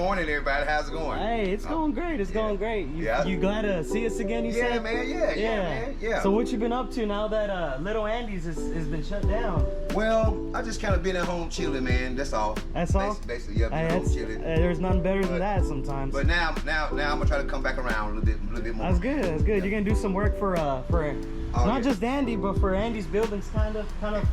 morning, everybody. How's it going? Hey, it's going great. It's going great. You glad to see us again, you said? Man. Yeah. So what you been up to now that Little Andy's has been shut down? Well, I just kind of been at home chilling, man. That's all. That's all? Basically, yeah, been home chilling. There's nothing better than that sometimes. But now I'm gonna try to come back around a little bit more. That's good. That's good. You're gonna do some work for not just Andy, but for Andy's buildings, kind of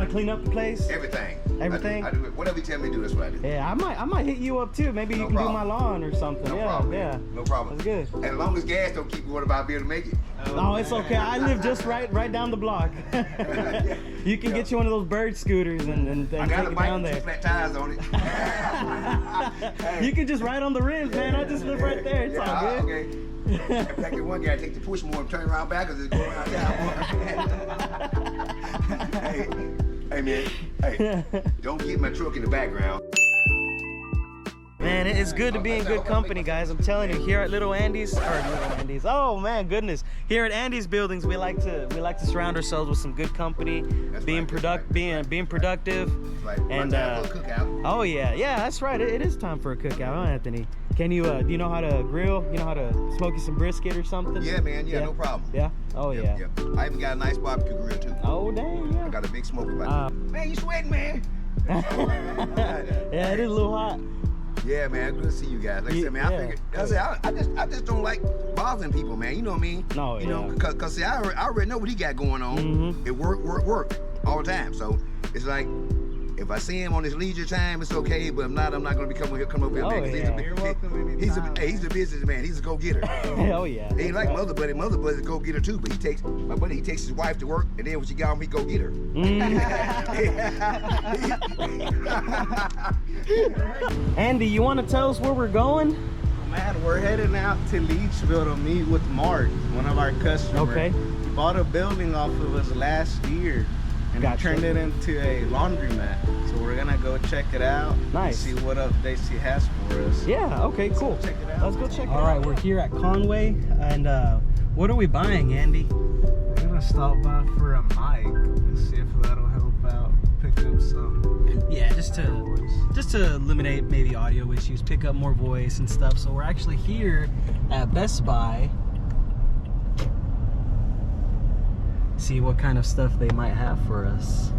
clean up the place. Everything. Everything. I do it. Whatever you tell me to do, that's what I do. Yeah, I might hit you up too. Maybe you can do my lawn or something. No problem. Yeah. No problem. That's good. And as long as gas don't keep going about being able to make it. Oh, it's okay. I live just right down the block. You can get you one of those bird scooters and take it down there. I got a bike with 2 flat tires on it. You can just ride on the rims, man. I just live right there. It's all good. Okay. In fact, the one guy take the push more and turn around backwards and go around down. Hey man, don't get my truck in the background. Man, it's good to be in good company, guys. I'm telling you, here at Little Andy's, oh man, goodness. Here at Andy's buildings, we like to surround ourselves with some good company, being productive. And cookout. Oh yeah, that's right. It is time for a cookout, huh, Anthony? Can you do you know how to grill? You know how to smoke you some brisket or something? Yeah, man. Yeah, no problem. Yeah. Oh yeah. I even got a nice barbecue grill too. Oh dang, yeah. I got a big smoker. Man, you sweating, man? Yeah, it is a little hot. Yeah, man, good to see you guys. Like I said, man, I just don't like bothering people, man. You know what I mean? No, you know, cause see, I already know what he got going on. Mm-hmm. It work all the time. So it's like, if I see him on his leisure time, it's okay. But if not, I'm not gonna come over here. You're welcome. He's a businessman. He's a go-getter. Oh yeah. He ain't like Mother Buddy. Mother Buddy's a go-getter too. But my buddy, he takes his wife to work, and then when she got home, he go get her. Andy, you want to tell us where we're going? Man, we're heading out to Leechville to meet with Mark, one of our customers. Okay. He bought a building off of us last year, and he turned it into a laundromat. So we're gonna go check it out. Nice. And see what updates he has for us. Yeah. Okay. Cool. Check it out. Let's go check it out. All right, we're here at Conway, and what are we buying, Andy? We're gonna stop by for a mic and see if that'll help out. Pick up some. Yeah, just to eliminate maybe audio issues, pick up more voice and stuff. So we're actually here at Best Buy. See what kind of stuff they might have for us.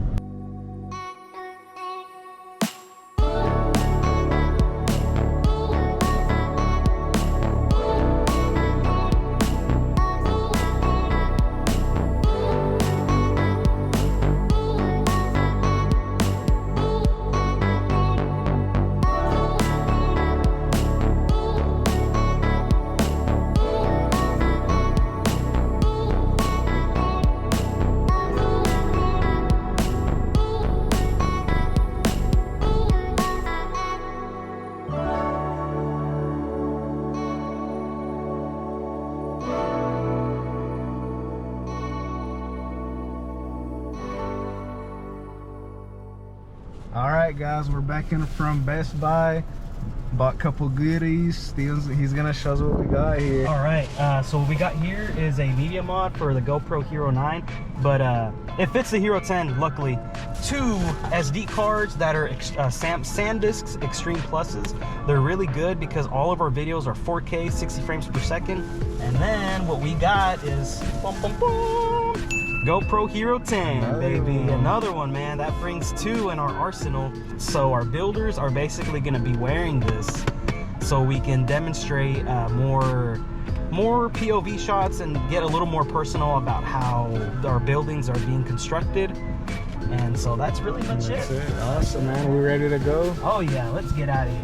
Alright guys, we're back in from Best Buy. Bought a couple goodies. He's gonna show us what we got here. Alright, so what we got here is a media mod for the GoPro Hero 9, but it fits the Hero 10, luckily. 2 SD cards that are SanDisk Extreme Pluses. They're really good because all of our videos are 4K, 60 frames per second. And then what we got is GoPro Hero 10, baby. Another one, man. That brings 2 in our arsenal. So our builders are basically gonna be wearing this so we can demonstrate more POV shots and get a little more personal about how our buildings are being constructed. And so that's really much it. Awesome, man. We ready to go? Oh yeah, let's get out of here.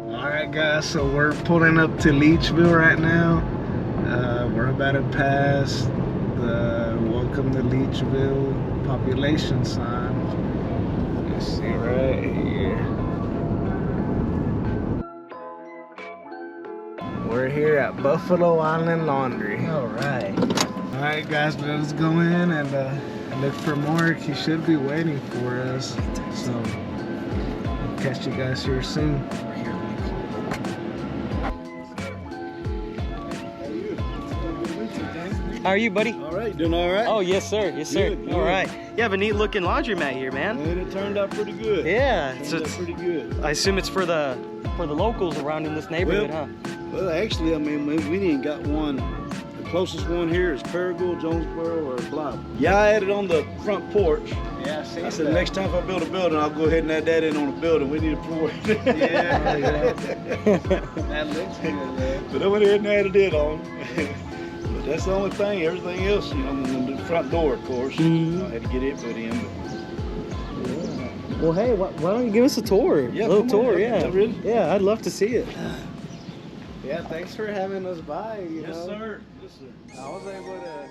Alright guys, so we're pulling up to Leechville right now. We're about to pass the Welcome to Leechville population sign. You see right here. We're here at Buffalo Island Laundry. Alright. Alright guys, let's go in and look for Mark. He should be waiting for us. So catch you guys here soon. How are you, buddy? All right, doing all right? Oh, yes, sir. Yes, sir. Good, All good. right. You have a neat looking laundromat here, man. And it turned out pretty good. Yeah. So Turned out it's, pretty good. I assume it's for the locals around in this neighborhood, huh? Well, actually, I mean, we ain't got one. The closest one here is Paragould, Jonesboro, or Blythe. Yeah, I had it on the front porch. Yeah, I see I said, next time if I build a building, I'll go ahead and add that in on the building. We need a floor. Yeah. That looks good, man. But I went ahead and added it on. But that's the only thing. Everything else, you know, and the front door, of course. I had to get it put in. But Well, hey, why don't you give us a tour? Yeah, a little come on, tour, yeah. yeah. Really? Yeah, I'd love to see it. Yeah, thanks for having us by. You yes, know, sir. Yes, sir. I was able to.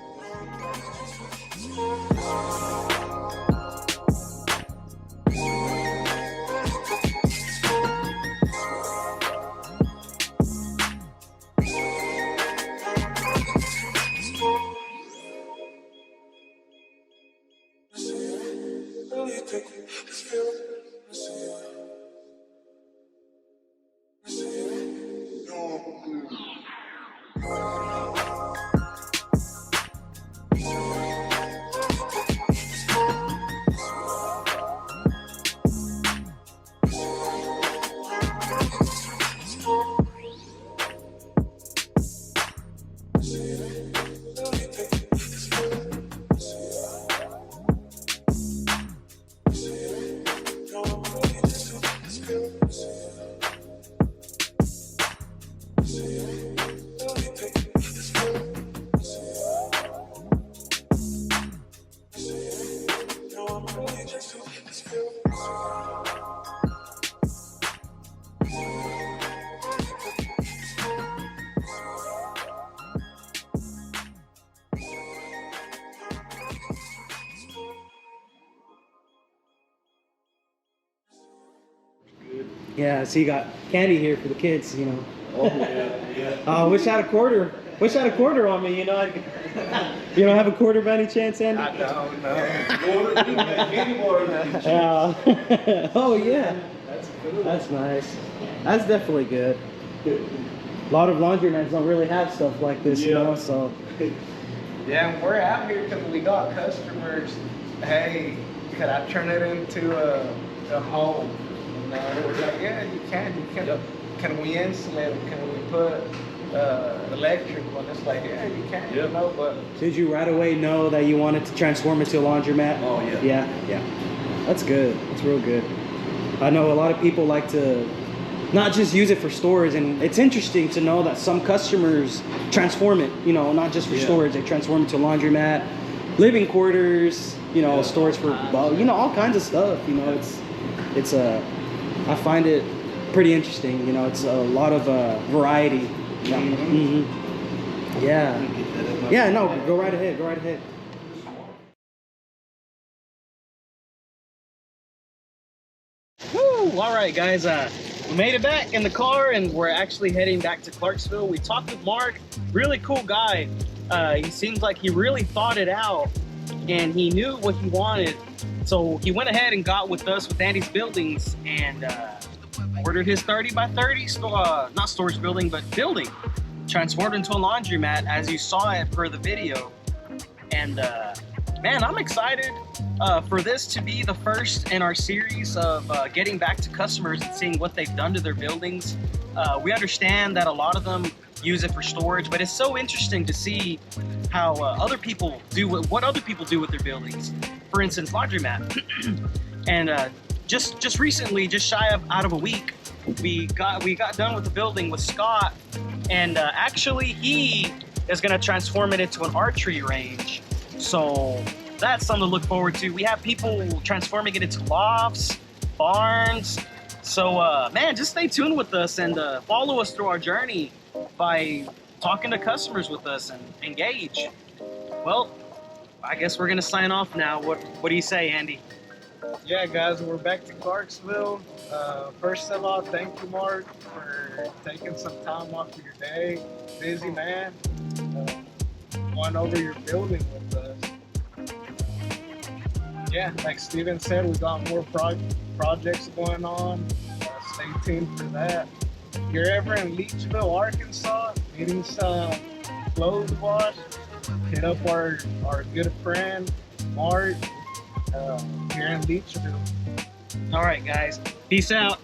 Yeah, so you got candy here for the kids, you know. Oh, yeah. Wish I had a quarter. Wish I had a quarter on me, you know. You don't have a quarter by any chance, Andy? I don't know. Any more than that. Yeah. Oh, yeah. That's cool. That's nice. That's definitely good. A lot of laundromats don't really have stuff like this, you know, so. Yeah, and we're out here because we got customers. Hey, could I turn it into a home? You know, we're like, yeah, you can. You can. Yep. Can we insulate it? Can we put electric one? It's like, yeah, you can. Yep. You know, but Did you right away know that you wanted to transform it to a laundromat? Oh, yeah. Yeah. That's good. That's real good. I know a lot of people like to not just use it for storage, and it's interesting to know that some customers transform it, you know, not just for storage, they transform it to a laundromat, living quarters, you know, storage for, you know, all kinds of stuff, you know, I find it pretty interesting, you know, it's a lot of variety. Yeah. Mm-hmm. Yeah. Yeah, no, go right ahead, go right ahead. Woo! All right, guys, we made it back in the car, and we're actually heading back to Clarksville. We talked with Mark, really cool guy. He seems like he really thought it out, and he knew what he wanted. So he went ahead and got with us with Andy's Buildings and ordered his 30 by 30, not storage building, but building. Transformed into a laundromat, as you saw it for the video. And man, I'm excited for this to be the first in our series of getting back to customers and seeing what they've done to their buildings. We understand that a lot of them use it for storage, but it's so interesting to see how other people do what other people do with their buildings. For instance, laundromat. And just recently, just shy of out of a week, we got done with the building with Scott, and actually he is going to transform it into an archery range. So that's something to look forward to. We have people transforming it into lofts, barns. So man, just stay tuned with us and follow us through our journey by talking to customers with us and engage. Well, I guess we're gonna sign off now. What do you say, Andy? yeah, guys, we're back to Clarksville. First of all, thank you, Mark, for taking some time off of your day. Busy man. Going over your building with us. Yeah, like Steven said, we got more projects going on. Stay tuned for that. If you're ever in Leechville, Arkansas, needing some clothes wash, hit up our good friend Mark here in Leechville. All right, guys. Peace out.